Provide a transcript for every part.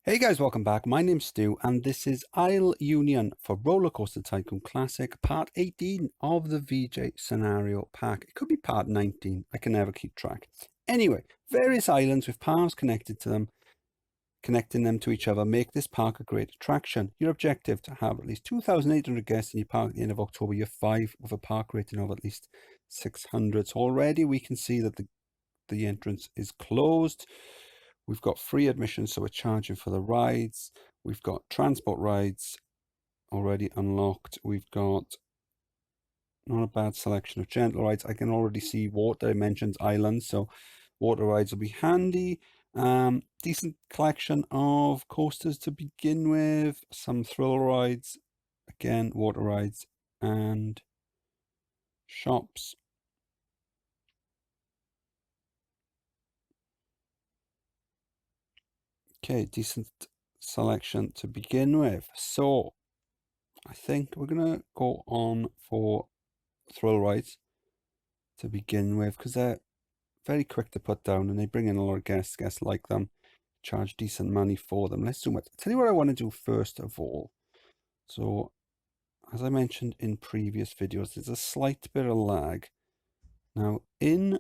Hey guys, welcome back. My name's Stu and this is Isle Union for Rollercoaster Tycoon Classic, part 18 of the VJ scenario pack. It could be part 19, I can never keep track. Anyway, various islands with paths connected to them, connecting them to each other, make this park a great attraction. Your objective to have at least 2,800 guests in your park at the end of October, year 5, with a park rating of at least 600. So already we can see that the entrance is closed. We've got free admission, so we're charging for the rides. We've got transport rides already unlocked. We've got not a bad selection of gentle rides. I can already see water. It mentions islands, so water rides will be handy. Decent collection of coasters to begin with. Some thrill rides, again, water rides and shops. Okay, decent selection to begin with. So I think we're going to go on for thrill rides to begin with because they're very quick to put down and they bring in a lot of guests. Guests like them, charge decent money for them. Let's zoom it. Tell you what I want to do first of all. So as I mentioned in previous videos, there's a slight bit of lag. Now in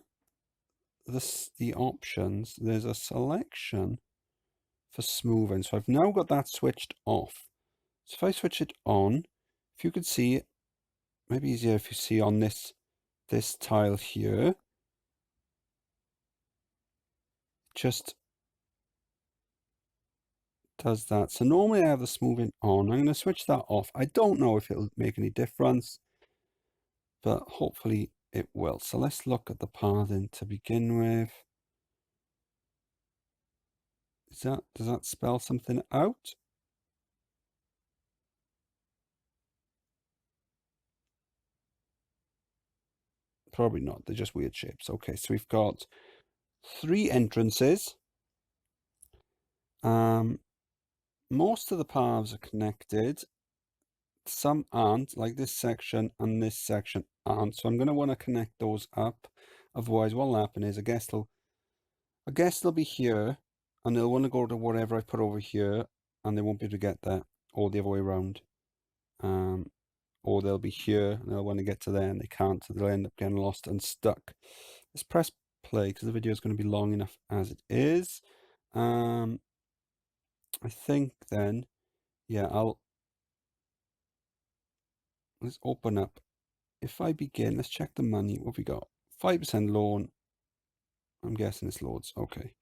the options, there's a selection for smoothing. So I've now got that switched off. So if I switch it on, if you could see it, maybe easier if you see on this tile here, just does that. So normally I have the smoothing on. I'm going to switch that off. I don't know if it'll make any difference, but hopefully it will. So let's look at the pathing to begin with. Does that spell something out? Probably not. They're just weird shapes. Okay, so we've got 3 entrances. Most of the paths are connected. Some aren't, like this section and this section aren't. So I'm going to want to connect those up. Otherwise, what will happen is a guest will be here and they'll want to go to whatever I put over here and they won't be able to get there, or the other way around. Or they'll be here and they'll want to get to there and they can't, so they'll end up getting lost and stuck. Let's press play because the video is going to be long enough as it is. I think then, yeah, let's open up. If I begin, let's check the money. What have we got? 5% loan. I'm guessing it's loads. Okay.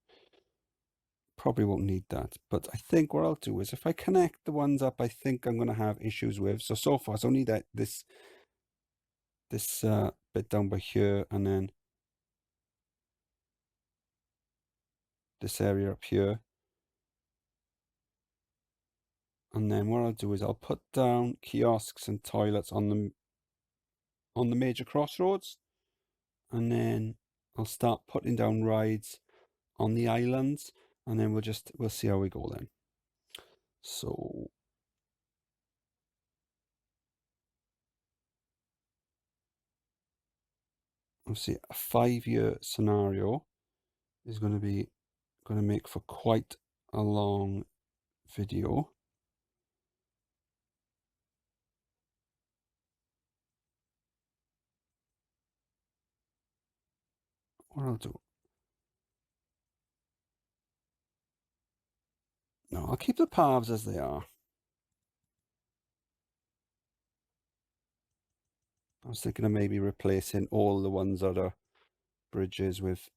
Probably won't need that. But I think what I'll do is if I connect the ones up I think I'm going to have issues with. So far it's only that this bit down by here and then this area up here. And then what I'll do is I'll put down kiosks and toilets on the major crossroads. And then I'll start putting down rides on the islands. And then we'll see how we go then. So obviously a 5-year scenario is going to make for quite a long video. What I'll do, no, I'll keep the paths as they are. I was thinking of maybe replacing all the ones that are bridges with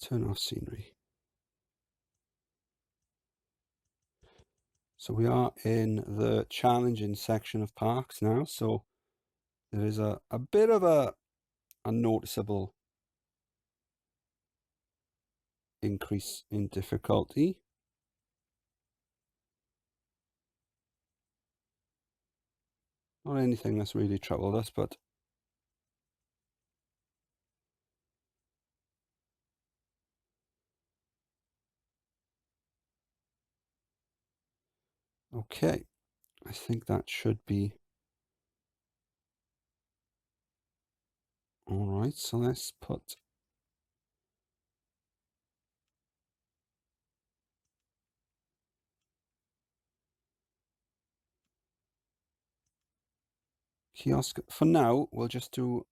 turn off scenery. So we are in the challenging section of parks now. So there is a bit of a noticeable increase in difficulty. Not anything that's really troubled us, but Okay, I think that should be all right. So let's put kiosk. For now, we'll just do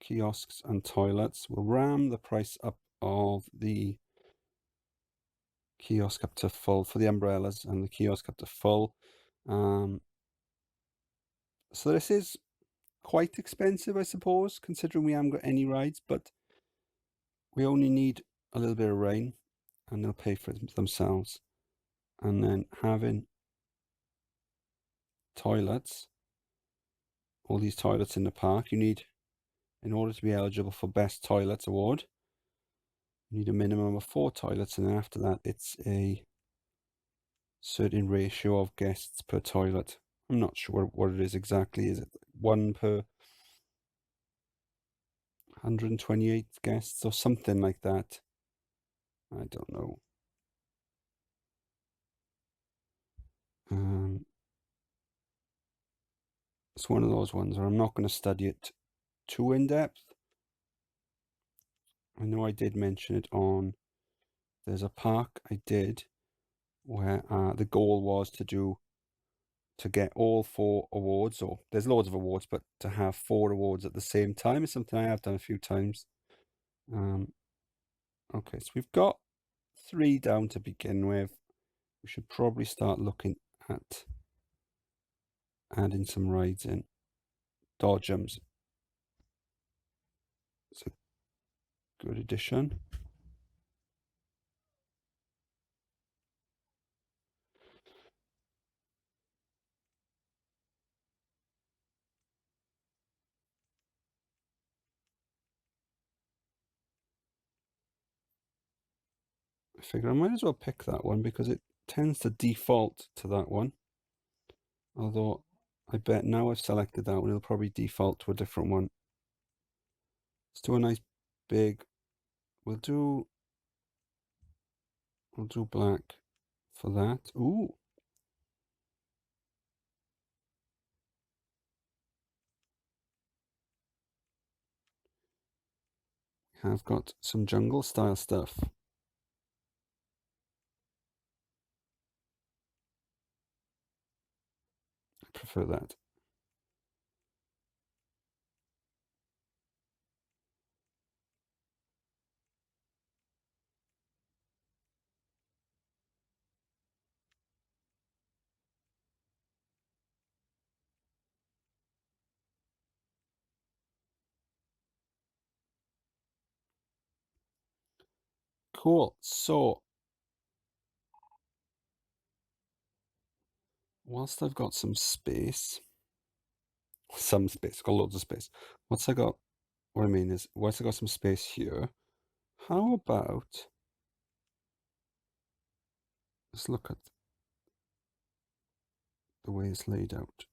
kiosks and toilets. We'll ram the price up of the kiosk up to full for the umbrellas and the kiosk up to full. So this is quite expensive, I suppose, considering we haven't got any rides, but we only need a little bit of rain and they'll pay for it themselves. And then having toilets, all these toilets in the park, you need, in order to be eligible for Best Toilets Award, you need a minimum of 4 toilets, and then after that, it's a certain ratio of guests per toilet. I'm not sure what it is exactly. Is it 1 per 128 guests or something like that? I don't know. It's one of those ones where I'm not going to study it too in depth. I know I did mention it on, there's a park I did where the goal was to get all 4 awards, or there's loads of awards, but to have 4 awards at the same time is something I have done a few times. Okay, so we've got 3 down to begin with. We should probably start looking at adding some rides in. Dodgems. It's a good addition. I figure I might as well pick that one because it tends to default to that one. Although I bet now I've selected that one, it'll probably default to a different one. Let's do a nice big, we'll do black for that. Ooh. Have got some jungle style stuff. I prefer that. Cool. So whilst I've got some space, got loads of space. Once I got, what I mean is, once I got some space here, how about, let's look at the way it's laid out.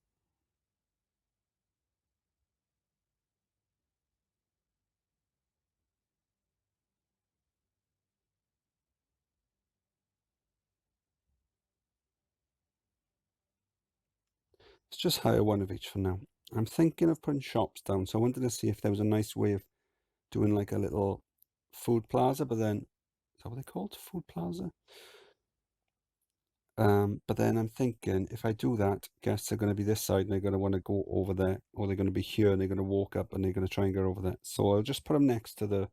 Let's just hire one of each for now. I'm thinking of putting shops down, so I wanted to see if there was a nice way of doing like a little food plaza, but then, is that what they called? Food plaza? But then I'm thinking if I do that, guests are going to be this side and they're going to want to go over there, or they're going to be here and they're going to walk up and they're going to try and get over there. So I'll just put them next to the,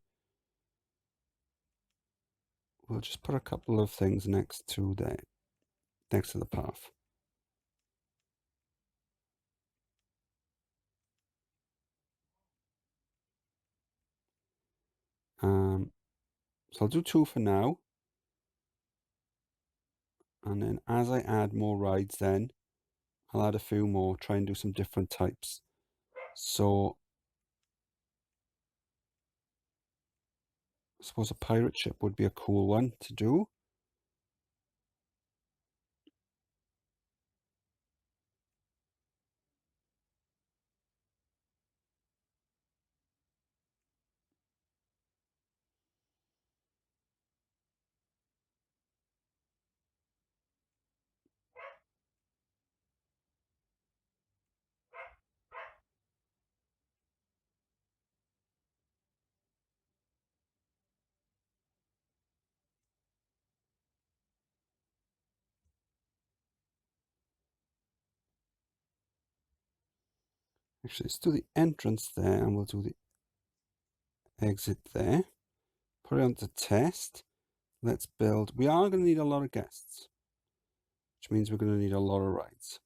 we'll just put a couple of things next to there, next to the path. So I'll do 2 for now. And then as I add more rides then, I'll add a few more, try and do some different types. So I suppose a pirate ship would be a cool one to do. Actually, let's do the entrance there, and we'll do the exit there. Put it on to test. Let's build. We are going to need a lot of guests, which means we're going to need a lot of rides.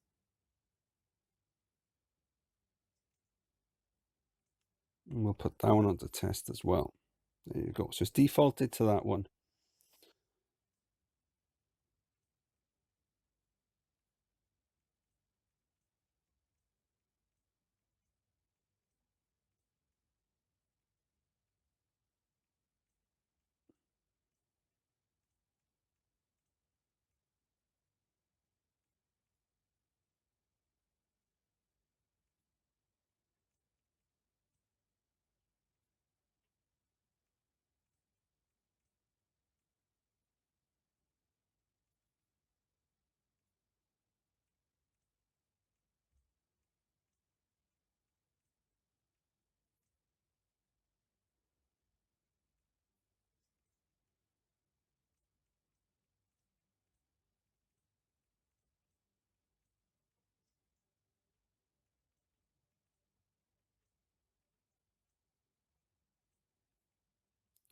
And we'll put that one onto test as well. There you go. So it's defaulted to that one.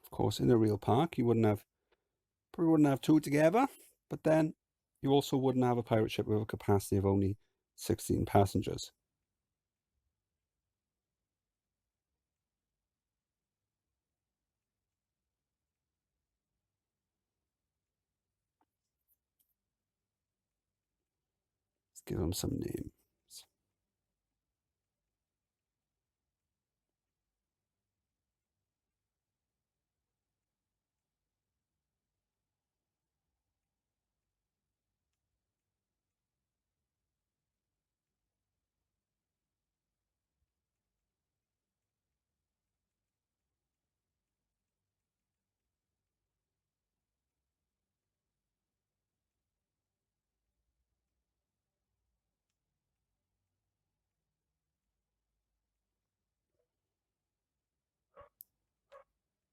Of course, in a real park, you probably wouldn't have two together, but then you also wouldn't have a pirate ship with a capacity of only 16 passengers. Let's give them some names.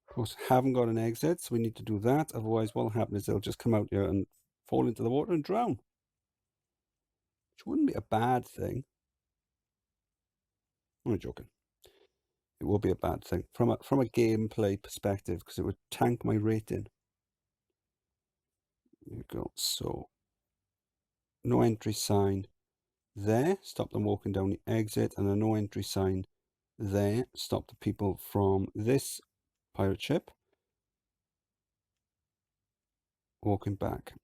Of course, haven't got an exit, so we need to do that. Otherwise, what will happen is they'll just come out here and fall into the water and drown, which wouldn't be a bad thing. I'm not joking. It will be a bad thing from a gameplay perspective because it would tank my rating. There you go. So, no entry sign there. Stop them walking down the exit, and a no entry sign there. Stop the people from this pirate ship walking back.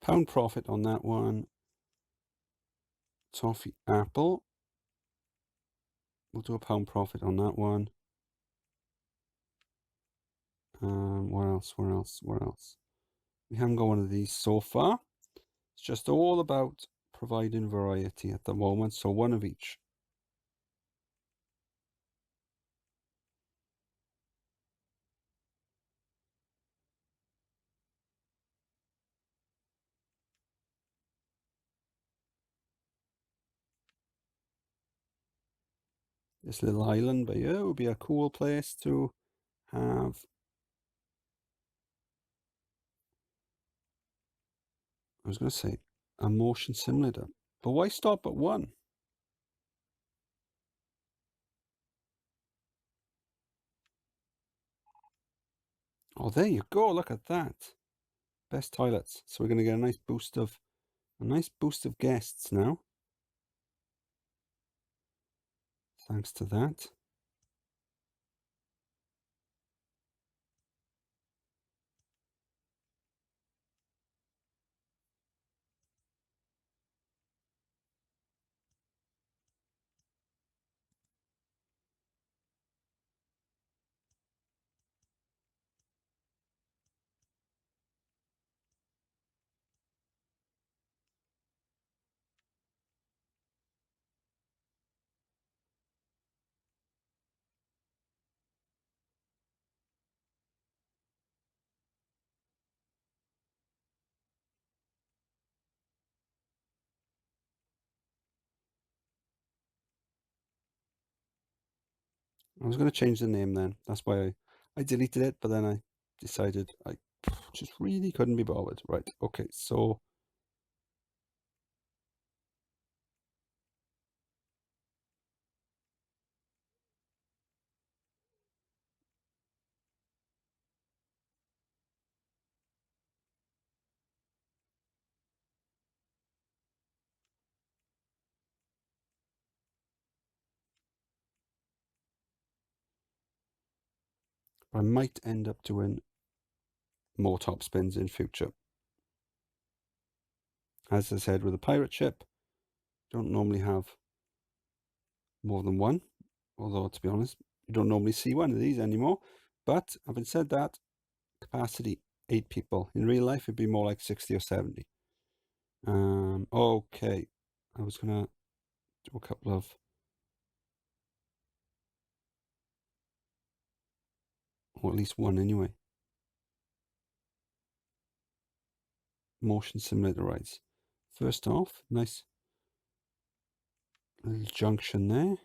Pound profit on that one. Toffee apple. We'll do a pound profit on that one. Where else? Where else? Where else? We haven't got one of these so far. It's just all about providing variety at the moment. So one of each. This little island by here would be a cool place to have. I was going to say a motion simulator, but why stop at one? Oh, there you go. Look at that. Best toilets. So we're going to get a nice boost of guests now. Thanks to that. I was going to change the name then. That's why I deleted it, but then I decided I just really couldn't be bothered. Right, okay, so I might end up doing more top spins in future. As I said, with a pirate ship, don't normally have more than one, although to be honest, you don't normally see one of these anymore. But having said that, capacity 8 people. In real life, it'd be more like 60 or 70. Okay, I was gonna do a couple of, or at least one anyway. Motion simulator rides. First off, nice little junction there.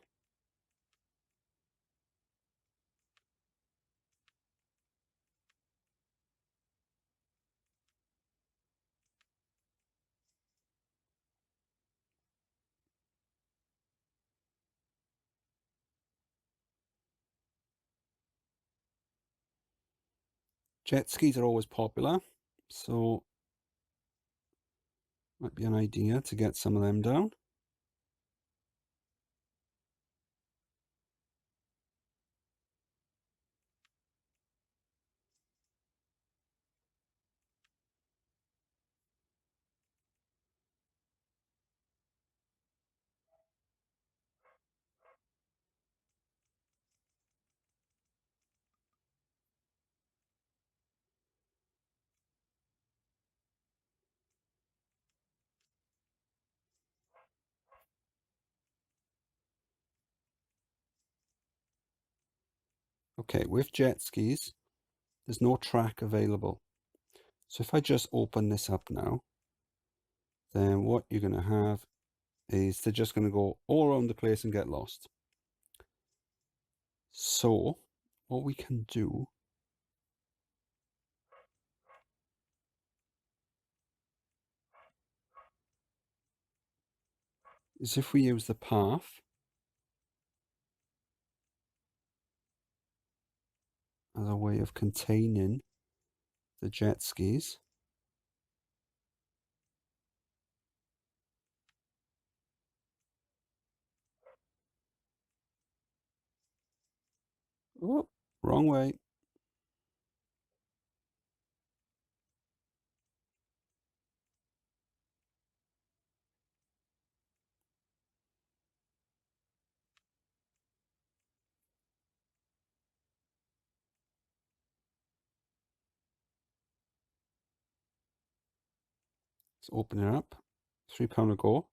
Jet skis are always popular, so might be an idea to get some of them down. Okay, with jet skis, there's no track available. So if I just open this up now, then what you're going to have is they're just going to go all around the place and get lost. So what we can do is if we use the path as a way of containing the jet skis. Oh, wrong way. Let's open it up. £3 a go.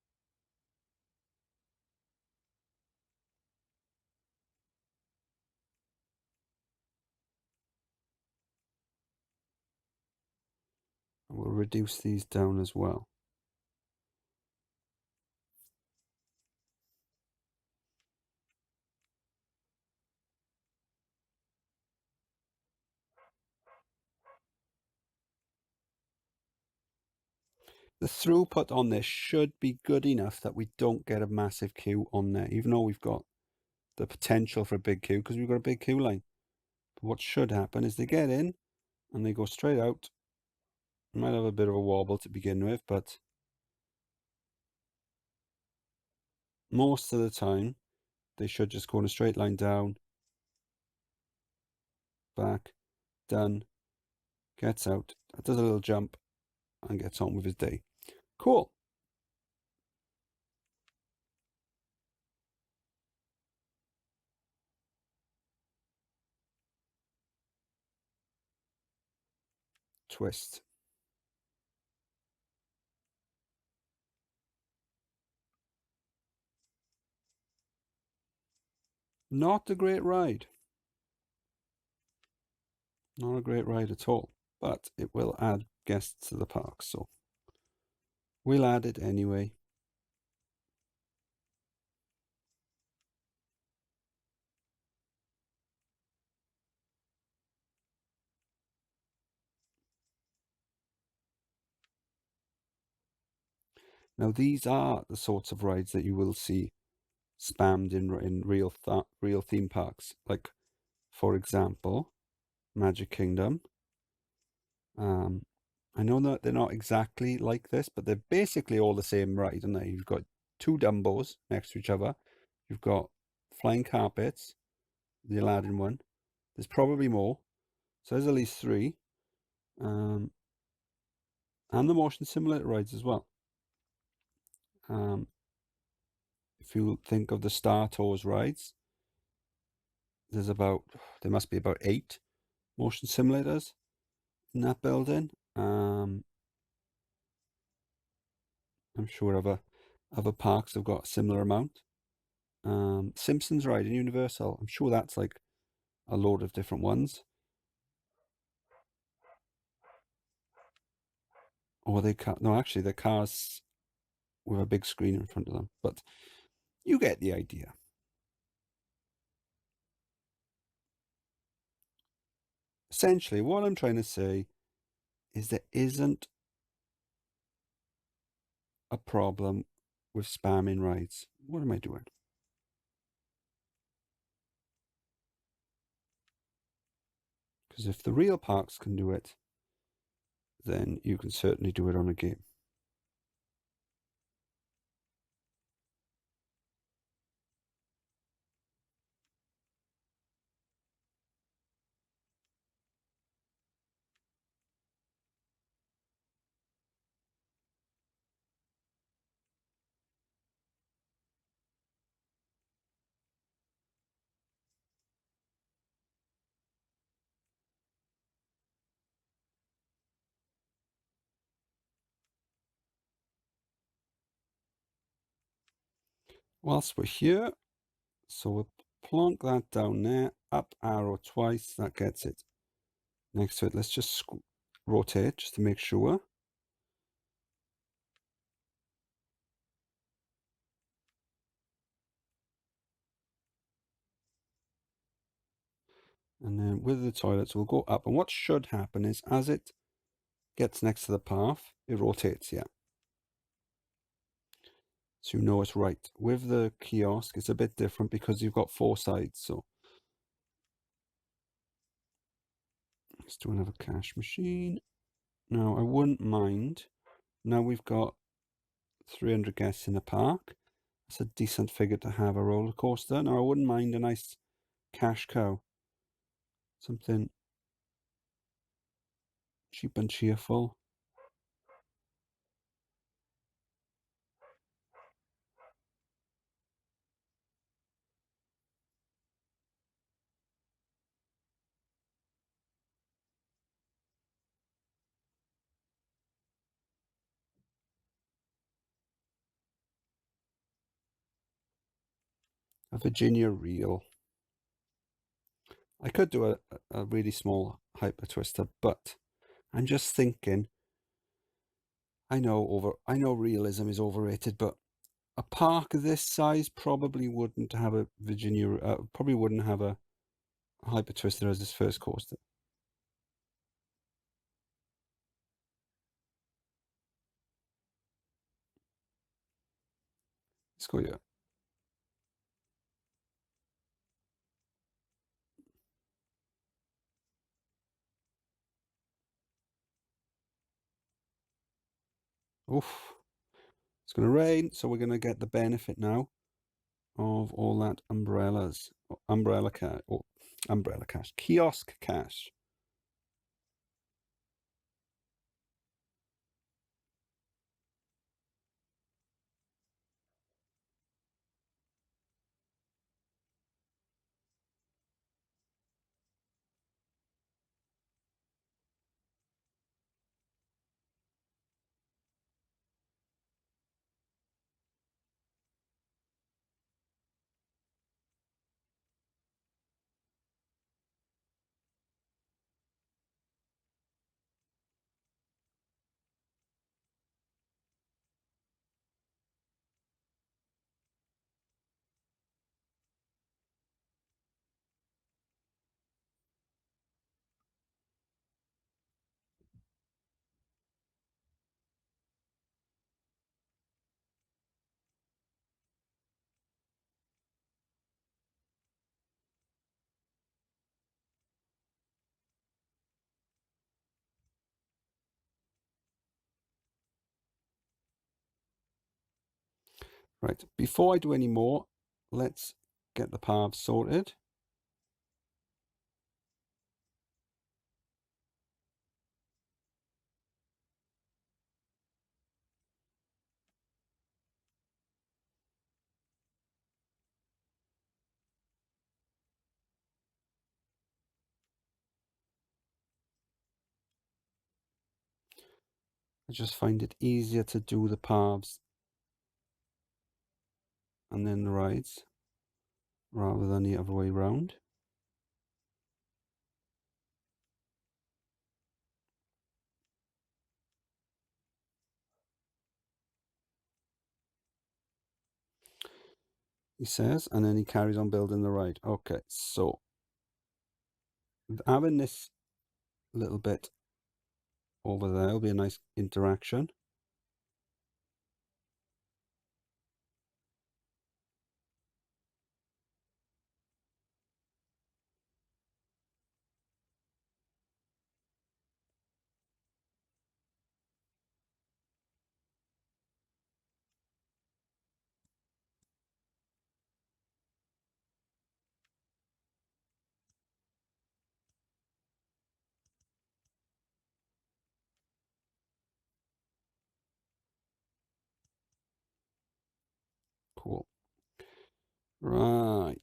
And we'll reduce these down as well. The throughput on this should be good enough that we don't get a massive queue on there, even though we've got the potential for a big queue because we've got a big queue line. But what should happen is they get in and they go straight out. Might have a bit of a wobble to begin with, but most of the time they should just go in a straight line down, back, done, gets out, does a little jump and gets on with his day. Cool. Twist. Not a great ride. Not a great ride at all, but it will add guests to the park, so we'll add it anyway. Now, these are the sorts of rides that you will see spammed in real theme parks. Like, for example, Magic Kingdom. I know that they're not exactly like this, but they're basically all the same ride, aren't they? You've got two Dumbos next to each other. You've got flying carpets, the Aladdin one. There's probably more. So there's at least three. And the motion simulator rides as well. If you think of the Star Tours rides, there must be about 8 motion simulators in that building. I'm sure other parks have got a similar amount. Simpsons ride in Universal, I'm sure that's like a load of different ones. Or no, actually they're cars with a big screen in front of them, but you get the idea. Essentially, what I'm trying to say is there isn't a problem with spamming rides. What am I doing? Because if the real parks can do it, then you can certainly do it on a game. Whilst we're here, so we'll plonk that down there, up arrow twice, that gets it next to it. Let's just rotate just to make sure. And then with the toilets, we'll go up. And what should happen is as it gets next to the path, it rotates, yeah. So you know it's right. With the kiosk, it's a bit different because you've got 4 sides. So let's do another cash machine. Now, I wouldn't mind. Now we've got 300 guests in the park. It's a decent figure to have a roller coaster. Now, I wouldn't mind a nice cash cow. Something cheap and cheerful. A Virginia reel. I could do a really small hyper twister, but I'm just thinking, I know realism is overrated, but a park this size probably wouldn't have a probably wouldn't have a hyper twister as its first coaster. Let's go here. Oof. It's going to rain, so we're going to get the benefit now of all that umbrella cash, kiosk cash. Right, before I do any more, let's get the paths sorted. I just find it easier to do the paths and then the rides rather than the other way round. He says, and then he carries on building the ride. Okay, so having this little bit over there will be a nice interaction. Cool. Right.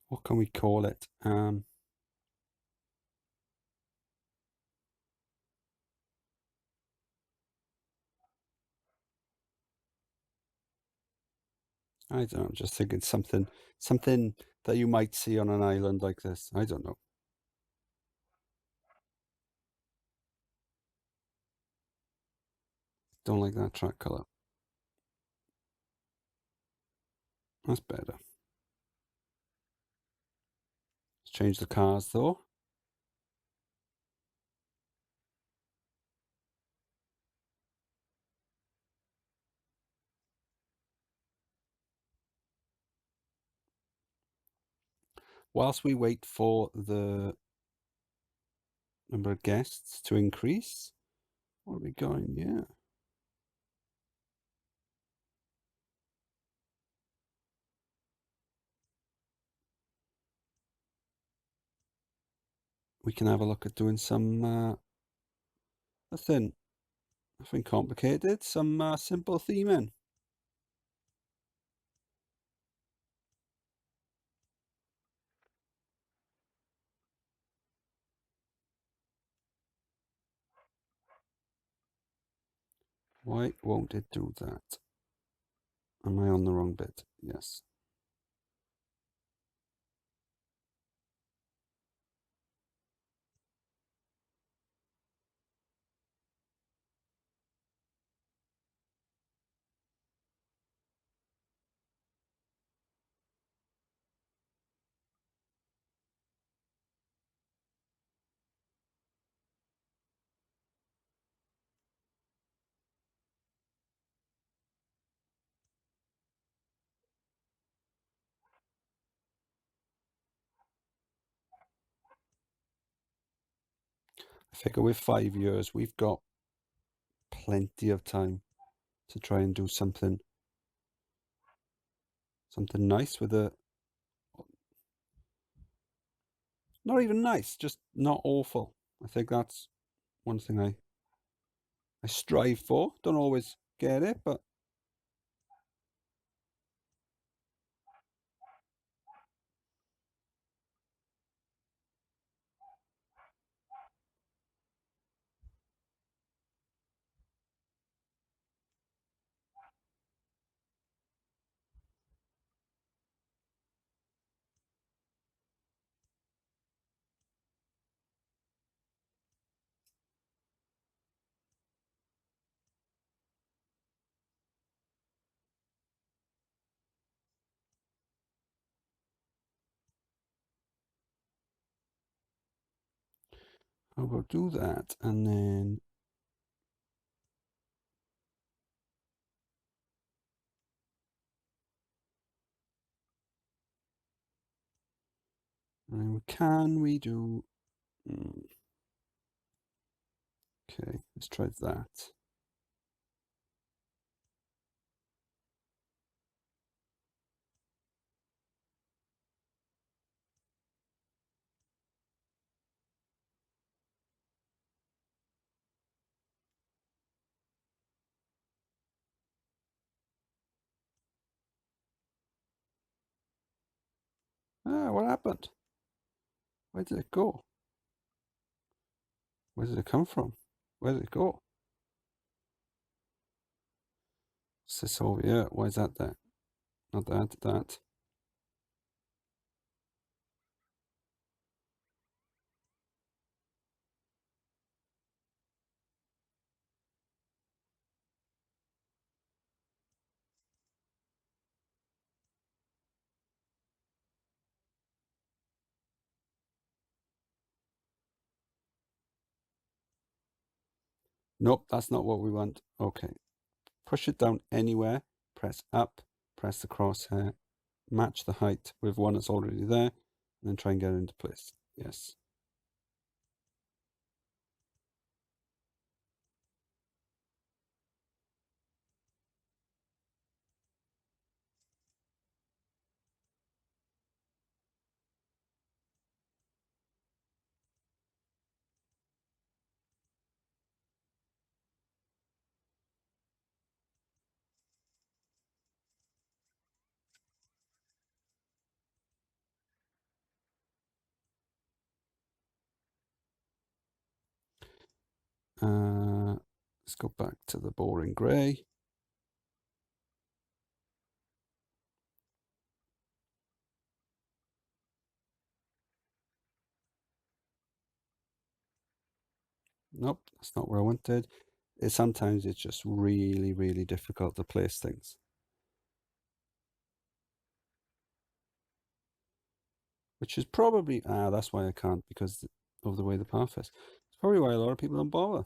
What can we call it? I don't know. I'm just thinking something that you might see on an island like this. I don't know. Don't like that track color. That's better. Let's change the cars though. Whilst we wait for the number of guests to increase, what are we going? Yeah. We can have a look at doing some nothing complicated, some simple theming. Why won't it do that? Am I on the wrong bit? Yes. I figure with 5 years, we've got plenty of time to try and do something nice with a, not even nice, just not awful. I think that's one thing I strive for. Don't always get it, but I will do that, and then can we do? Okay, let's try that. Ah, what happened? Where did it go? Where did it come from? Where did it go? What's this over here? Why is that there? Not that, that. Nope, that's not what we want. Okay, push it down anywhere, press up, press the crosshair, match the height with one that's already there, and then try and get it into place. Yes. Let's go back to the boring grey. Nope, that's not where I wanted. Sometimes it's just really, really difficult to place things. Which is probably, that's why I can't, because of the way the path is. It's probably why a lot of people don't bother.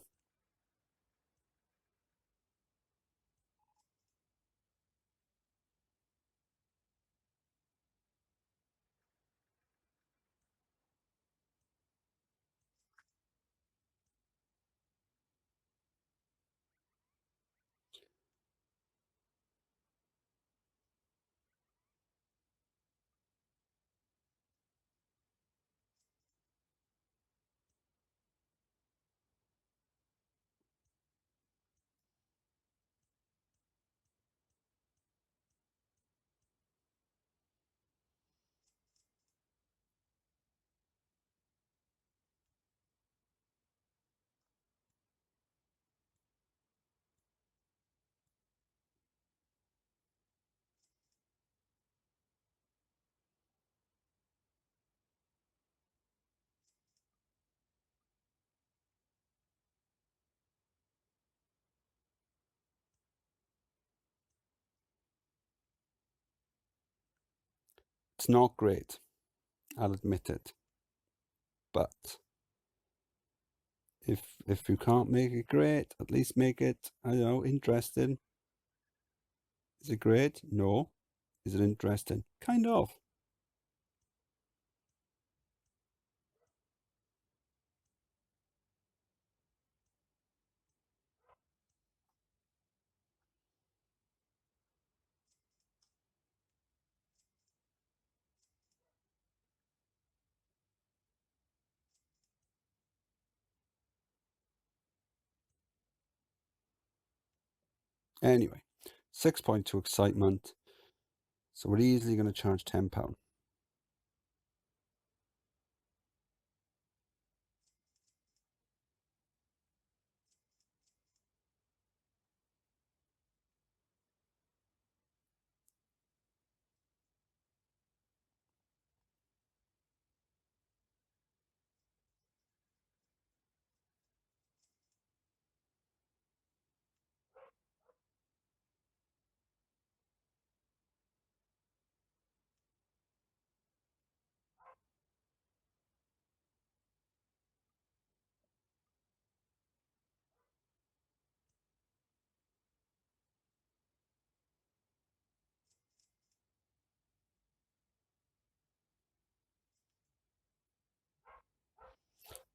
It's not great, I'll admit it. But if you can't make it great, at least make it, I don't know, interesting. Is it great? No. Is it interesting? Kind of. Anyway, 6.2 excitement. So we're easily going to charge £10.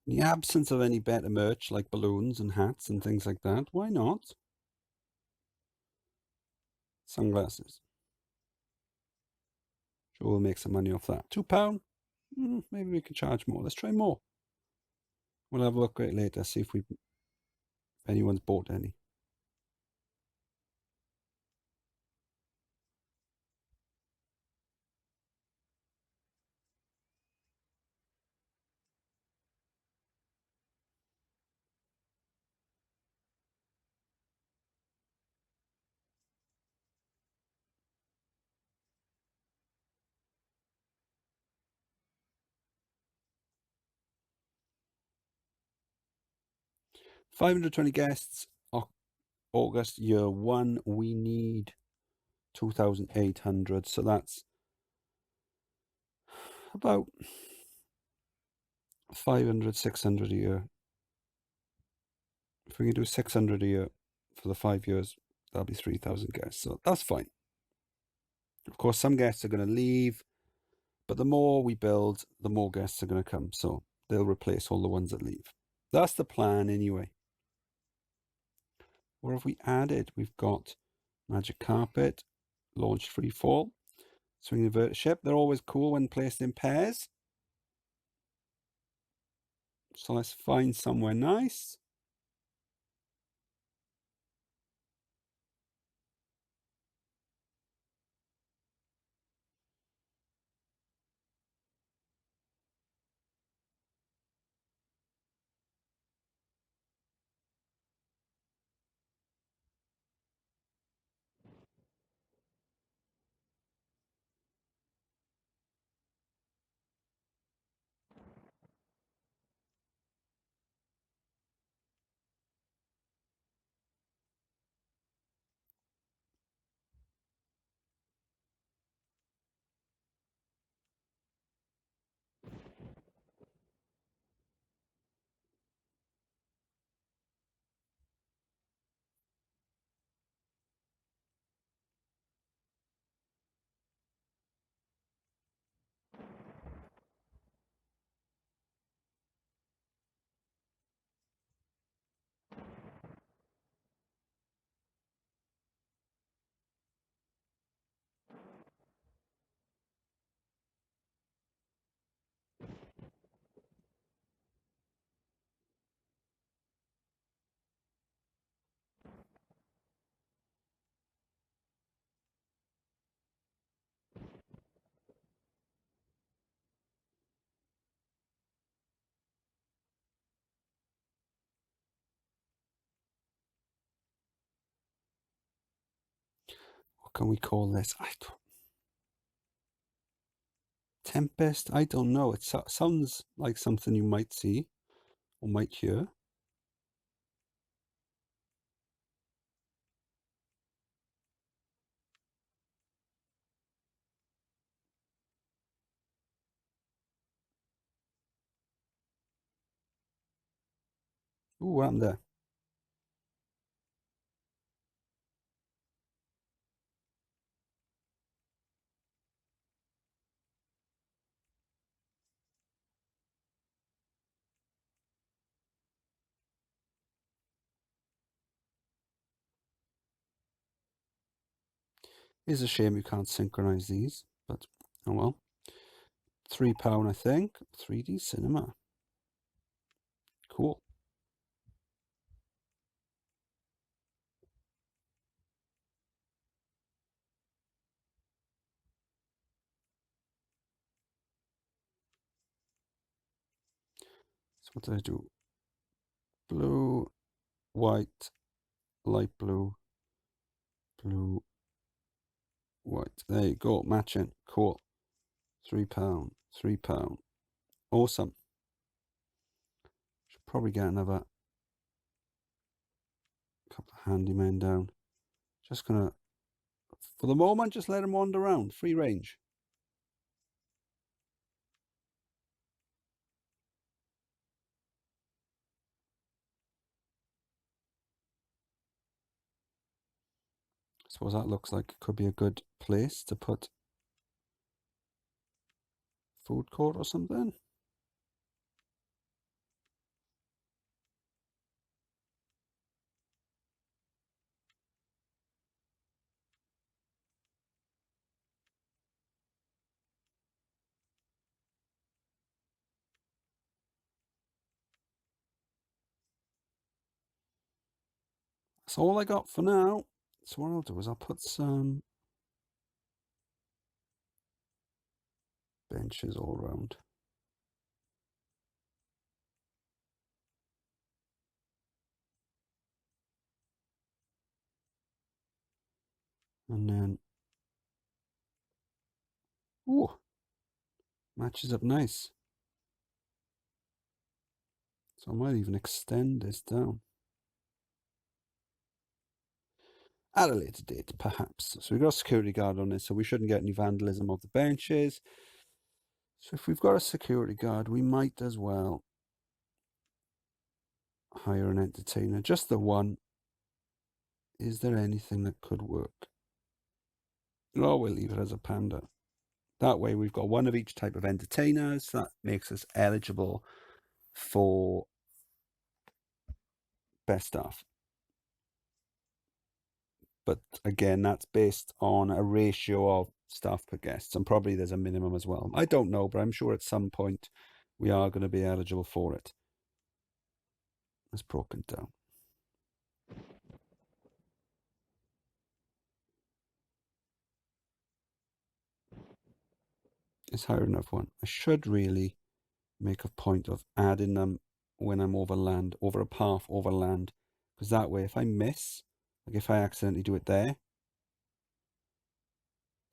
In the absence of any better merch like balloons and hats and things like that, why not? Sunglasses. Sure, we'll make some money off that. £2? Maybe we can charge more. Let's try more. We'll have a look at it later, see if anyone's bought any. $520 guests. August year one. We need 2,800. So that's about 500, 600 a year. If we can do 600 a year for the 5 years, that'll be 3,000 guests. So that's fine. Of course, some guests are going to leave, but the more we build, the more guests are going to come. So they'll replace all the ones that leave. That's the plan anyway. What have we added? We've got Magic Carpet, Launch Free Fall, Swing Inverted Ship. They're always cool when placed in pairs. So let's find somewhere nice. What can we call this? Tempest? I don't know. It sounds like something you might see or might hear. Ooh, what happened there? It's a shame you can't synchronize these, but oh well. £3, I think. 3D cinema. Cool. So what did I do? Blue, white, light blue, blue, white. There you go, matching. Cool. £3, £3. Awesome. Should probably get another couple of handymen down. Just gonna, for the moment, just let them wander around. Free range. I suppose that looks like it could be a good place to put food court or something. That's all I got for now. So what I'll do is I'll put some benches all around. And then, ooh, matches up nice. So I might even extend this down. At a later date, perhaps. So we've got a security guard on it, so we shouldn't get any vandalism of the benches. So if we've got a security guard, we might as well hire an entertainer. Just the one. Is there anything that could work? No, we'll leave it as a panda. That way we've got one of each type of entertainers. That makes us eligible for best staff. But again, that's based on a ratio of staff per guests, and probably there's a minimum as well. I don't know, but I'm sure at some point we are going to be eligible for it. It's broken down. It's higher enough one. I should really make a point of adding them when I'm over land, over a path over land, because that way if I miss, like if I accidentally do it there,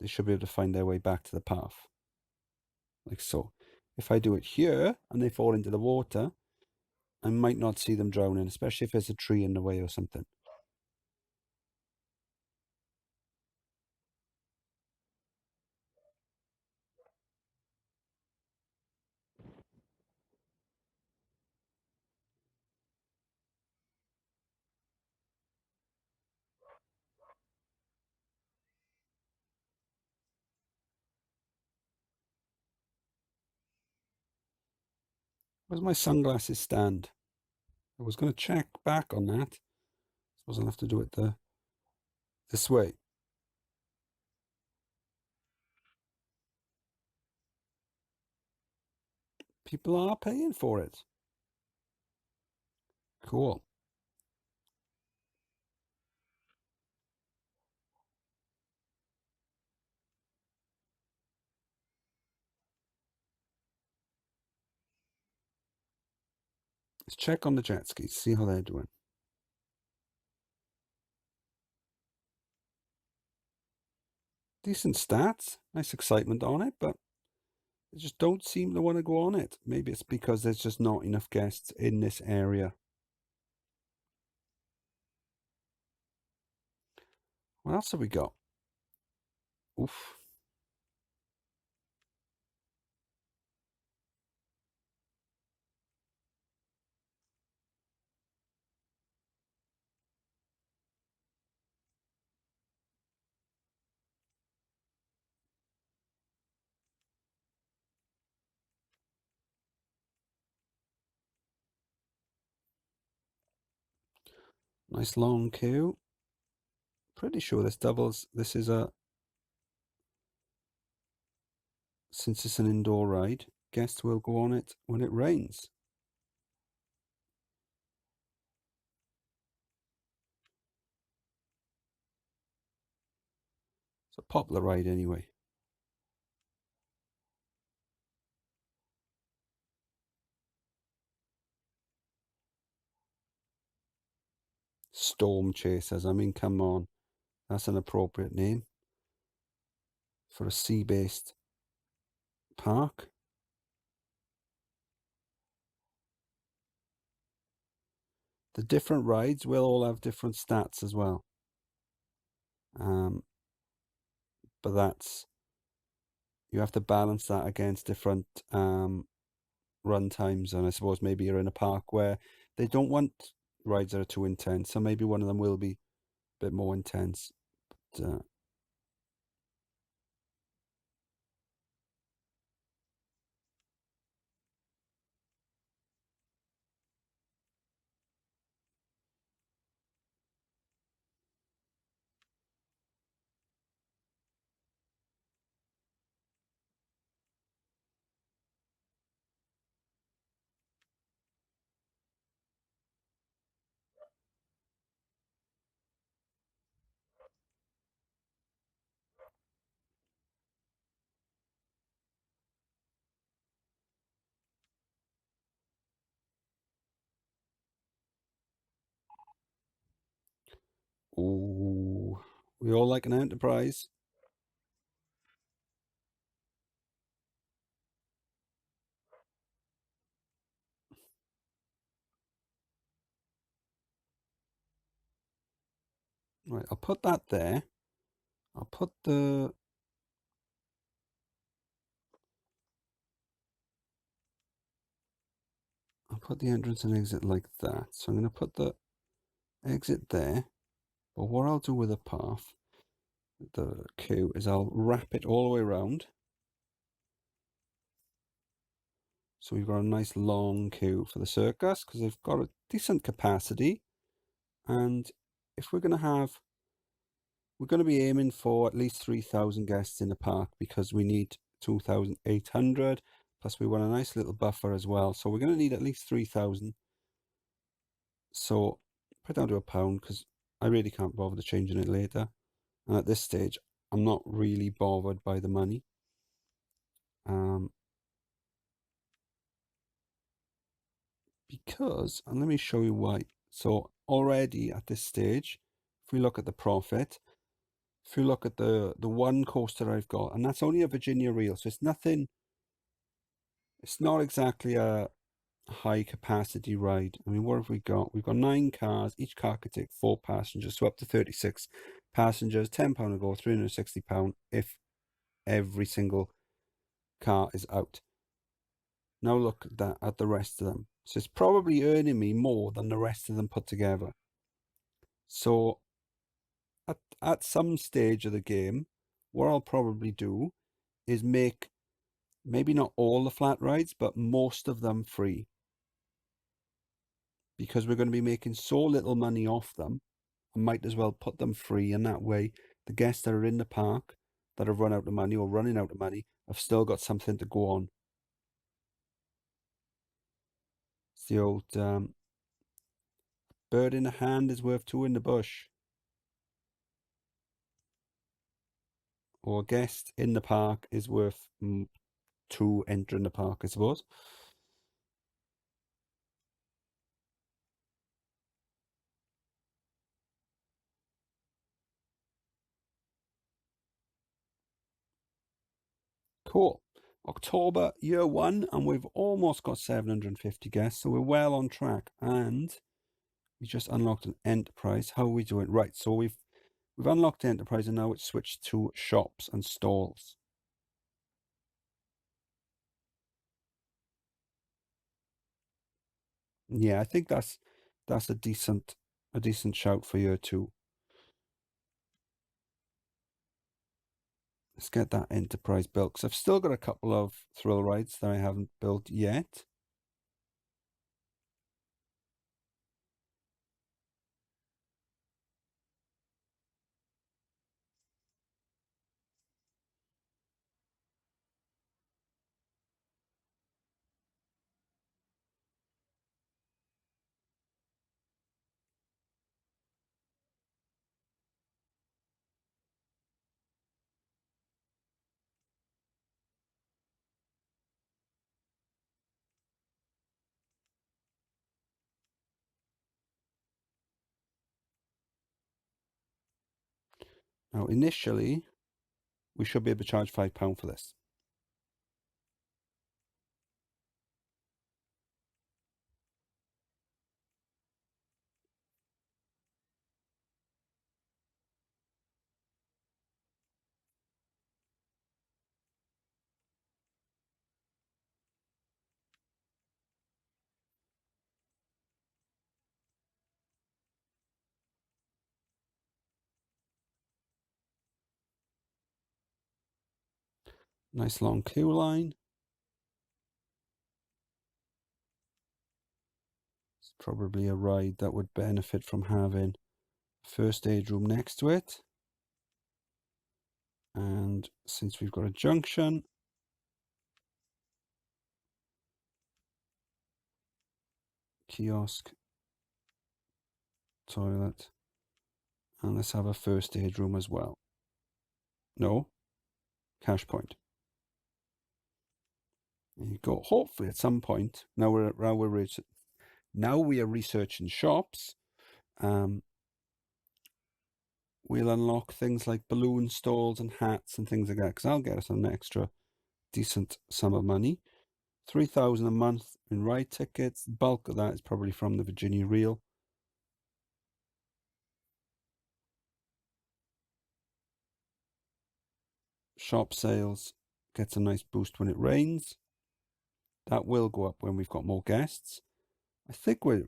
they should be able to find their way back to the path. Like so. If I do it here and they fall into the water, I might not see them drowning, especially if there's a tree in the way or something. Where's my sunglasses stand? I was going to check back on that. Suppose I'll have to do it this way. People are paying for it. Cool. Let's check on the jet skis, see how they're doing. Decent stats, nice excitement on it, but they just don't seem to want to go on it. Maybe it's because there's just not enough guests in this area. What else have we got? Oof. Nice long queue. Pretty sure this doubles. This is since it's an indoor ride, guests will go on it when it rains. It's a popular ride anyway. Storm Chasers. I mean, come on. That's an appropriate name for a sea-based park. The different rides will all have different stats as well. But that's, you have to balance that against different run times. And I suppose maybe you're in a park where they don't want rides that are too intense. So maybe one of them will be a bit more intense. But, ooh, we all like an enterprise. Right, I'll put that there. I'll put the entrance and exit like that. So I'm going to put the exit there. But what I'll do with the path, the queue, is I'll wrap it all the way around. So we've got a nice long queue for the circus because they've got a decent capacity. And if we're going to be aiming for at least 3,000 guests in the park because we need 2,800. Plus we want a nice little buffer as well. So we're going to need at least 3,000. So put it down to £1 because I really can't bother to changing it later. And at this stage, I'm not really bothered by the money. Because, and let me show you why. So already at this stage, if we look at the profit, if you look at the one coaster I've got, and that's only a Virginia reel, so it's nothing, it's not exactly a high capacity ride. I mean, what have we got? We've got 9 cars. Each car could take 4 passengers, so up to 36 passengers. £10 a go, £360 if every single car is out. Now look at that, at the rest of them. So it's probably earning me more than the rest of them put together. So at some stage of the game, what I'll probably do is make maybe not all the flat rides, but most of them free. Because we're going to be making so little money off them, I might as well put them free, and that way the guests that are in the park that have run out of money or running out of money have still got something to go on. It's the old bird in the hand is worth 2 in the bush. Or a guest in the park is worth 2 entering the park, I suppose. Cool. October, year 1, and we've almost got 750 guests, so we're well on track. And we just unlocked an enterprise. How are we doing? Right, so we've unlocked the enterprise, and now it's switched to shops and stalls. Yeah, I think that's a decent shout for year 2. Let's get that enterprise built, because I've still got a couple of thrill rides that I haven't built yet. Now, initially, we should be able to charge £5 for this. Nice long queue line. It's probably a ride that would benefit from having first aid room next to it. And since we've got a junction, kiosk, toilet, and let's have a first aid room as well. No, cash point. There you go. Hopefully at some point, now we are researching shops. We'll unlock things like balloon stalls and hats and things like that, because I'll get us an extra decent sum of money. 3,000 a month in ride tickets. The bulk of that is probably from the Virginia Reel. Shop sales gets a nice boost when it rains. That will go up when we've got more guests. I think we're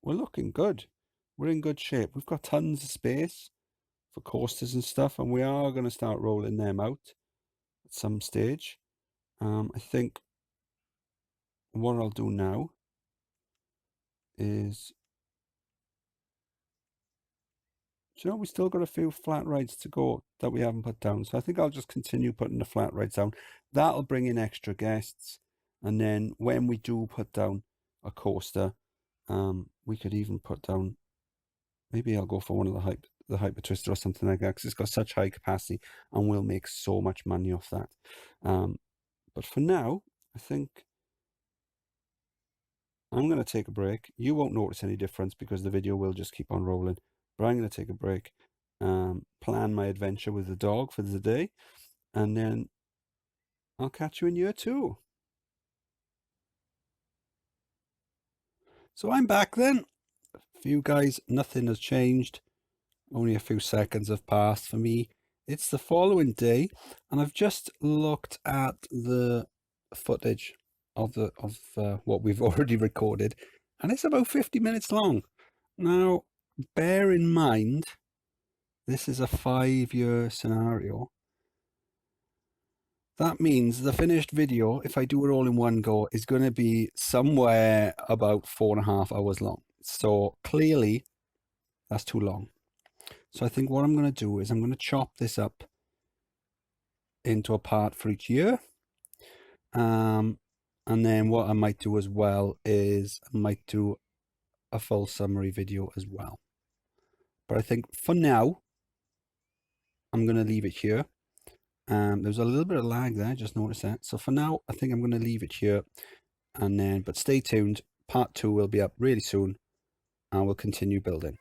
looking good. We're in good shape. We've got tons of space for coasters and stuff, and we are going to start rolling them out at some stage. I think what I'll do now is, we still got a few flat rides to go that we haven't put down. So I think I'll just continue putting the flat rides down. That'll bring in extra guests. And then when we do put down a coaster, we could even put down, maybe I'll go for one of the Hyper Twister or something like that, because it's got such high capacity and we'll make so much money off that. But for now, I think I'm going to take a break. You won't notice any difference because the video will just keep on rolling. But I'm going to take a break, plan my adventure with the dog for the day, and then I'll catch you in year 2. So I'm back then. For you guys, nothing has changed. Only a few seconds have passed for me. It's the following day, and I've just looked at the footage of what we've already recorded, and it's about 50 minutes long. Now, bear in mind, this is a 5-year scenario. That means the finished video, if I do it all in one go, is going to be somewhere about 4.5 hours long. So clearly, that's too long. So I think what I'm going to do is I'm going to chop this up into a part for each year. And then what I might do as well is I might do a full summary video as well. But I think for now, I'm going to leave it here. There's a little bit of lag there, just noticed that. So for now, I think I'm going to leave it here. And then, but stay tuned. Part 2 will be up really soon and we'll continue building.